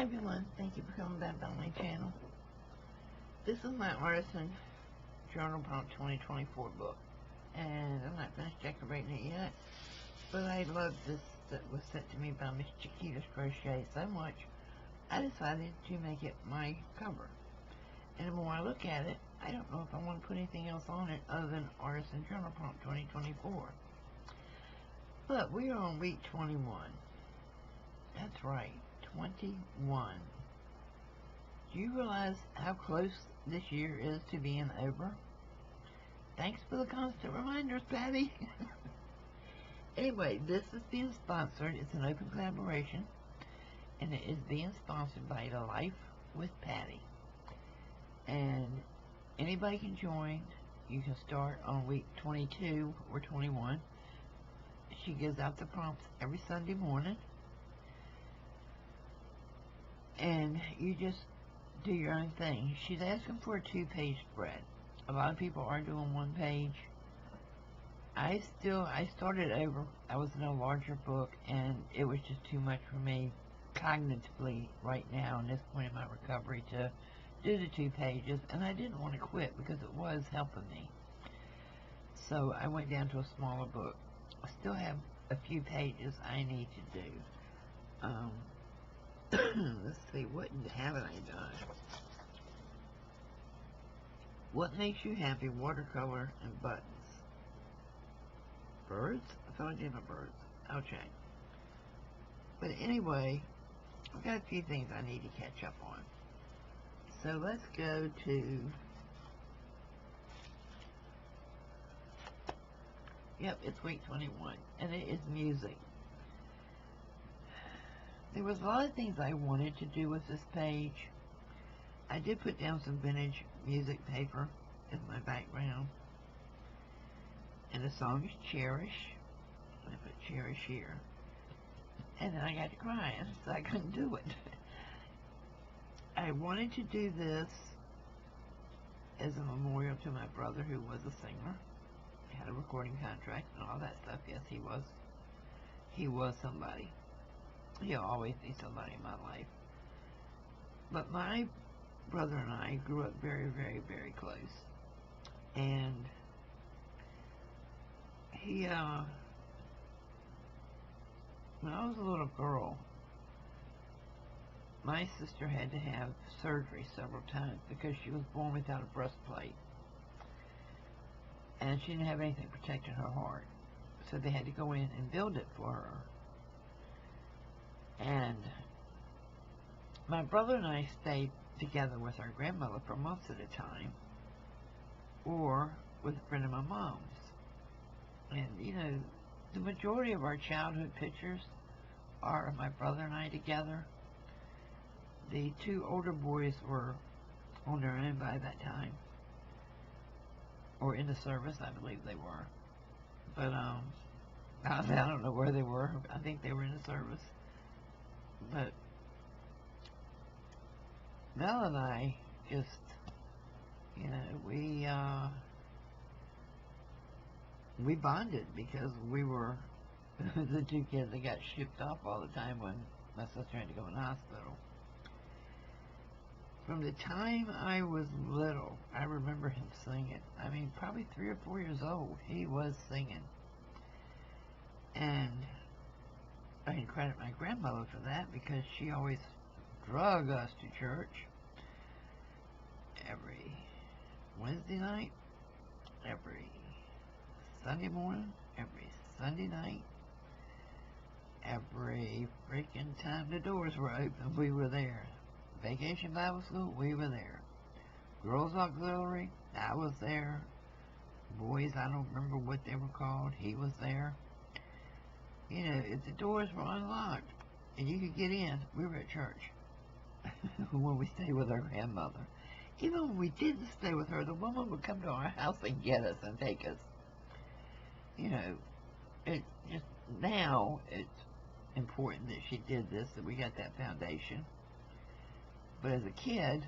Everyone, thank you for coming back on my channel. This is my Artisan Journal Prompt 2024 book, and I'm not finished decorating it yet, but I love this that was sent to me by Miss Chiquita's Crochet so much, I decided to make it my cover. And the more I look at it, I don't know if I want to put anything else on it other than Artisan Journal Prompt 2024. But we are on week 21. That's right, 21. Do you realize how close this year is to being over? Thanks for the constant reminders, Patty. Anyway, this is being sponsored. It's an open collaboration, and it is being sponsored by The Life with Patty. And anybody can join. You can start on week 22 or 21. She gives out the prompts every Sunday morning. And you just do your own thing. She's asking for a 2-page spread. A lot of people are doing 1 page. I started over. I was in a larger book, and it was just too much for me cognitively right now in this point in my recovery to do the 2 pages, and I didn't want to quit because it was helping me. So I went down to a smaller book. I still have a few pages I need to do. Let's see, what haven't I done? What makes you happy? Watercolor and buttons. Birds? I thought I did my birds. I'll check. But anyway, I've got a few things I need to catch up on. So let's go to... Yep, it's week 21, and it is music. There was a lot of things I wanted to do with this page. I did put down some vintage music paper as my background. And the song is Cherish. I put Cherish here. And then I got to crying, so I couldn't do it. I wanted to do this as a memorial to my brother who was a singer. He had a recording contract and all that stuff. Yes, he was. He was somebody. He'll always be somebody in my life. But my brother and I grew up very, very, very close. And he, when I was a little girl, my sister had to have surgery several times because she was born without a breastplate. And she didn't have anything protecting her heart. So they had to go in and build it for her. And my brother and I stayed together with our grandmother for months at a time, or with a friend of my mom's. And, you know, the majority of our childhood pictures are my brother and I together. The 2 older boys were on their own by that time, or in the service, I believe they were. But, I don't know where they were. I think they were in the service. But Mel and I just, you know, we bonded because we were the 2 kids that got shipped off all the time when my sister had to go in the hospital. From the time I was little, I remember him singing. I mean, probably 3 or 4 years old, he was singing. And I can credit my grandmother for that because she always drug us to church every Wednesday night, every Sunday morning, every Sunday night, every freaking time the doors were open, we were there. Vacation Bible School, we were there. Girls Auxiliary, I was there. Boys, I don't remember what they were called, he was there. You know, if the doors were unlocked and you could get in, we were at church when we stayed with our grandmother. Even when we didn't stay with her, the woman would come to our house and get us and take us. You know, it just now it's important that she did this, that we got that foundation. But as a kid,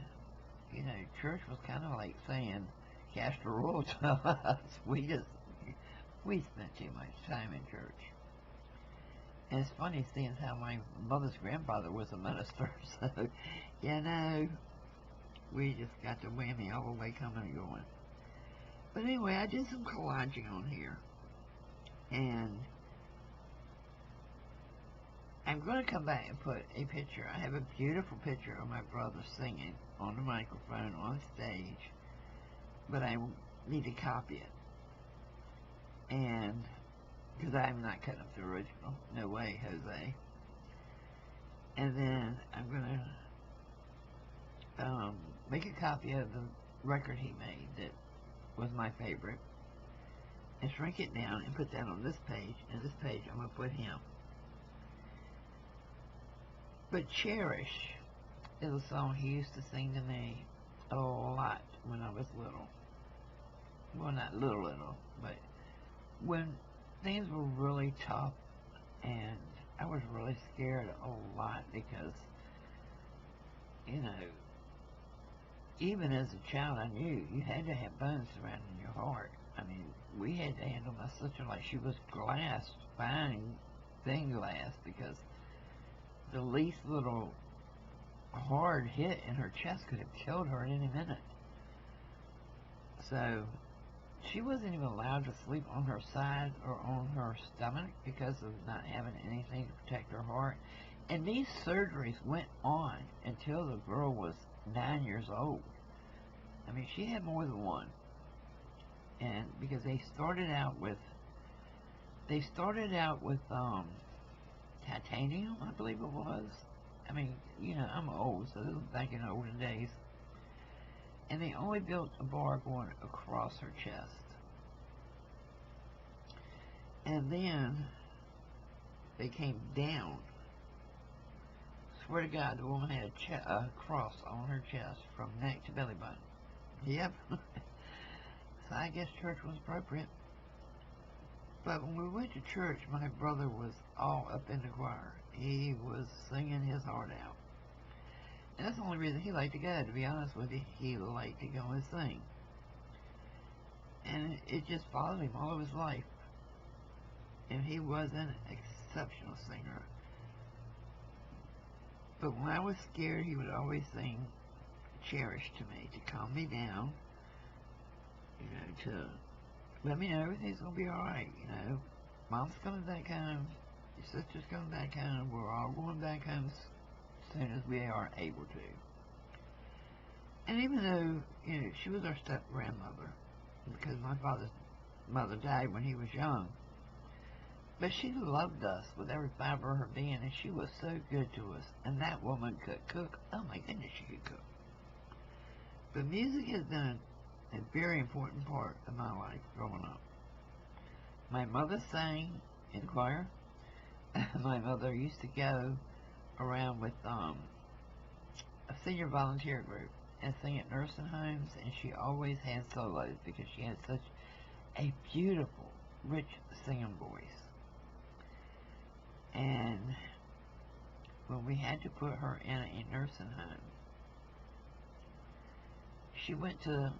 you know, church was kind of like saying Castor Royal to us. We spent too much time in church. And it's funny seeing how my mother's grandfather was a minister, so, you know, we just got the whammy all the way coming and going. But anyway, I did some collaging on here, and I'm going to come back and put a picture. I have a beautiful picture of my brother singing on the microphone on stage, but I need to copy it. And, because I'm not cutting up the original. No way, Jose. And then I'm going to make a copy of the record he made that was my favorite, and shrink it down and put that on this page, and this page I'm going to put him. But Cherish is a song he used to sing to me a lot when I was little. Well, not little, but when things were really tough and I was really scared a lot because, you know, even as a child I knew you had to have bones surrounding your heart. I mean, we had to handle my sister like she was glass, fine thin glass, because the least little hard hit in her chest could have killed her at any minute. So she wasn't even allowed to sleep on her side or on her stomach because of not having anything to protect her heart. And these surgeries went on until the girl was 9 years old. I mean, she had more than one. And because they started out with titanium, I believe it was. I mean, you know, I'm old, so this was back in the olden days. And they only built a bar going across her chest. And then they came down. Swear to God, the woman had a cross on her chest from neck to belly button. Yep. So I guess church was appropriate. But when we went to church, my brother was all up in the choir. He was singing his heart out. And that's the only reason he liked to go, to be honest with you. He liked to go and sing. And it just followed him all of his life. And he was an exceptional singer. But when I was scared, he would always sing Cherish to me, to calm me down, you know, to let me know everything's going to be alright, you know. Mom's coming back home, your sister's coming back home, we're all going back home as soon as we are able to. And even though, you know, she was our step-grandmother, because my father's mother died when he was young, but she loved us with every fiber of her being, and she was so good to us. And that woman could cook. Oh my goodness, she could cook. But music has been a very important part of my life growing up. My mother sang in the choir. My mother used to go around with a senior volunteer group and sing at nursing homes, and she always had solos because she had such a beautiful, rich singing voice. And when we had to put her in a nursing home, she went to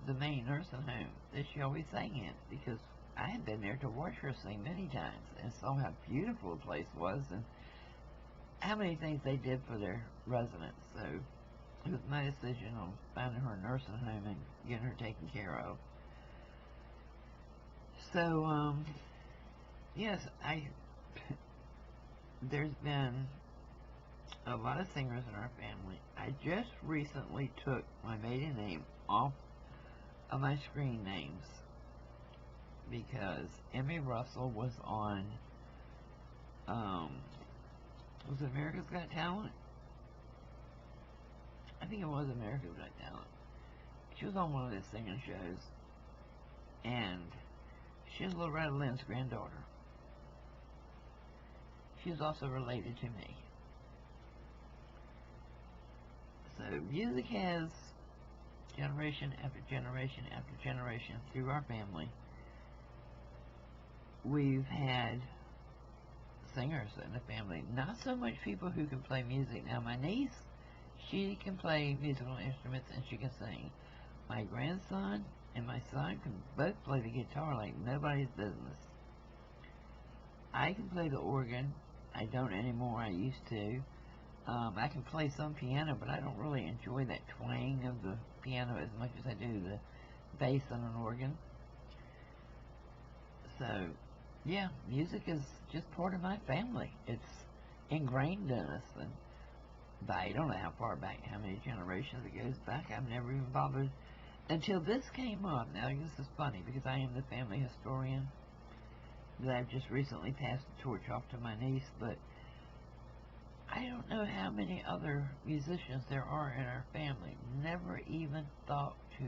the main nursing home that she always sang in, because I had been there to watch her sing many times and saw how beautiful the place was and how many things they did for their residents. So it was my decision on finding her a nursing home and getting her taken care of. So, yes, there's been a lot of singers in our family. I just recently took my maiden name off of my screen names because Emmy Russell was on, was it America's Got Talent? I think it was America's Got Talent. She was on one of those singing shows, and she was Loretta Lynn's granddaughter. She was also related to me. So music has, generation after generation after generation through our family, we've had singers in the family. Not so much people who can play music. Now my niece, she can play musical instruments and she can sing. My grandson and my son can both play the guitar like nobody's business. I can play the organ I don't anymore. I used to. I can play some piano, but I don't really enjoy that twang of the piano as much as I do the bass on an organ. So, yeah, music is just part of my family. It's ingrained in us, and I don't know how far back, how many generations it goes back. I've never even bothered until this came up. Now, this is funny because I am the family historian that I've just recently passed the torch off to my niece, but I don't know how many other musicians there are in our family. Never even thought to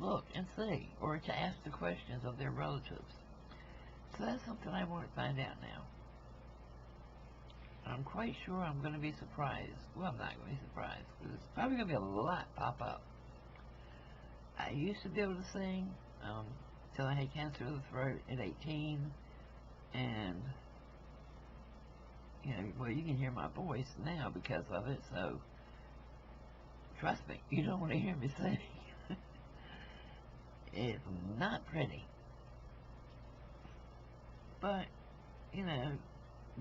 look and see or to ask the questions of their relatives. So that's something I want to find out now. I'm quite sure I'm going to be surprised. Well, I'm not going to be surprised because it's probably going to be a lot pop up. I used to be able to sing till I had cancer of the throat at 18, and well, you can hear my voice now because of it, so trust me, you don't want to hear me sing. It's not pretty. But,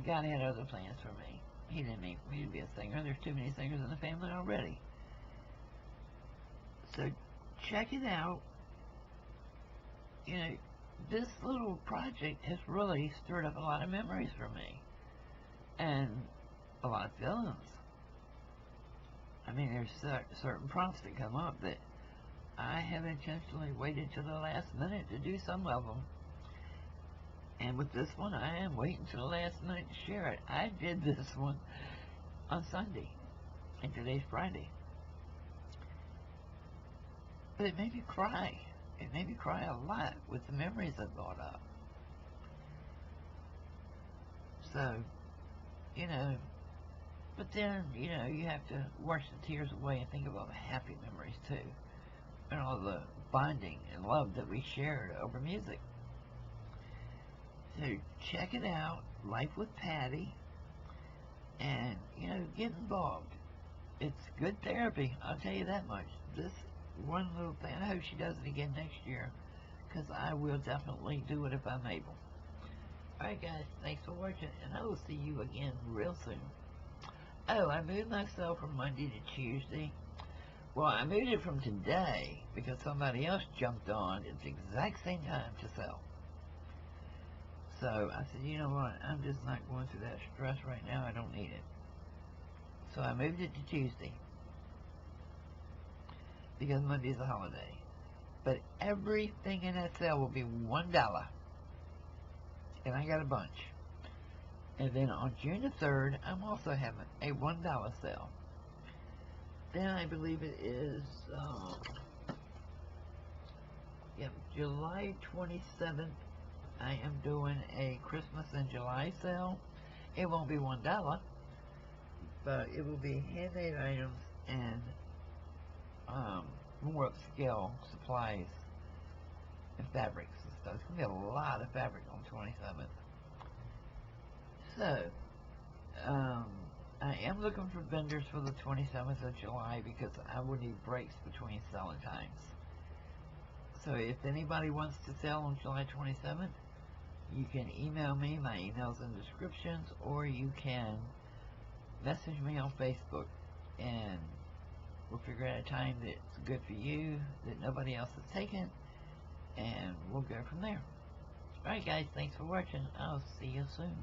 God had other plans for me. He didn't mean for me to be a singer. There's too many singers in the family already. So, check it out. This little project has really stirred up a lot of memories for me. And a lot of feelings. I mean, there's certain prompts that come up that I have intentionally waited till the last minute to do some of them. And with this one, I am waiting till the last minute to share it. I did this one on Sunday, and today's Friday. But it made me cry. It made me cry a lot with the memories I brought up. So, but then, you have to wash the tears away and think of all the happy memories too. And all the bonding and love that we shared over music. So check it out, Life with Patty, and, get involved. It's good therapy, I'll tell you that much. This one little thing, I hope she does it again next year, because I will definitely do it if I'm able. Alright guys, thanks for watching, and I will see you again real soon. Oh, I moved my cell from Monday to Tuesday. Well, I moved it from today because somebody else jumped on at the exact same time to sell. So I said, you know what, I'm just not going through that stress right now. I don't need it. So I moved it to Tuesday because Monday's a holiday. But everything in that sale will be $1. And I got a bunch. And then on June the 3rd, I'm also having a $1 sale. Then I believe it is, July 27th, I am doing a Christmas in July sale. It won't be $1, but it will be handmade items and more upscale supplies and fabrics and stuff. It's going to be a lot of fabric on 27th. So, I am looking for vendors for the 27th of July because I will need breaks between selling times. So if anybody wants to sell on July 27th, you can email me. My email's in the descriptions, or you can message me on Facebook, and we'll figure out a time that's good for you, that nobody else has taken, and we'll go from there. Alright guys, thanks for watching. I'll see you soon.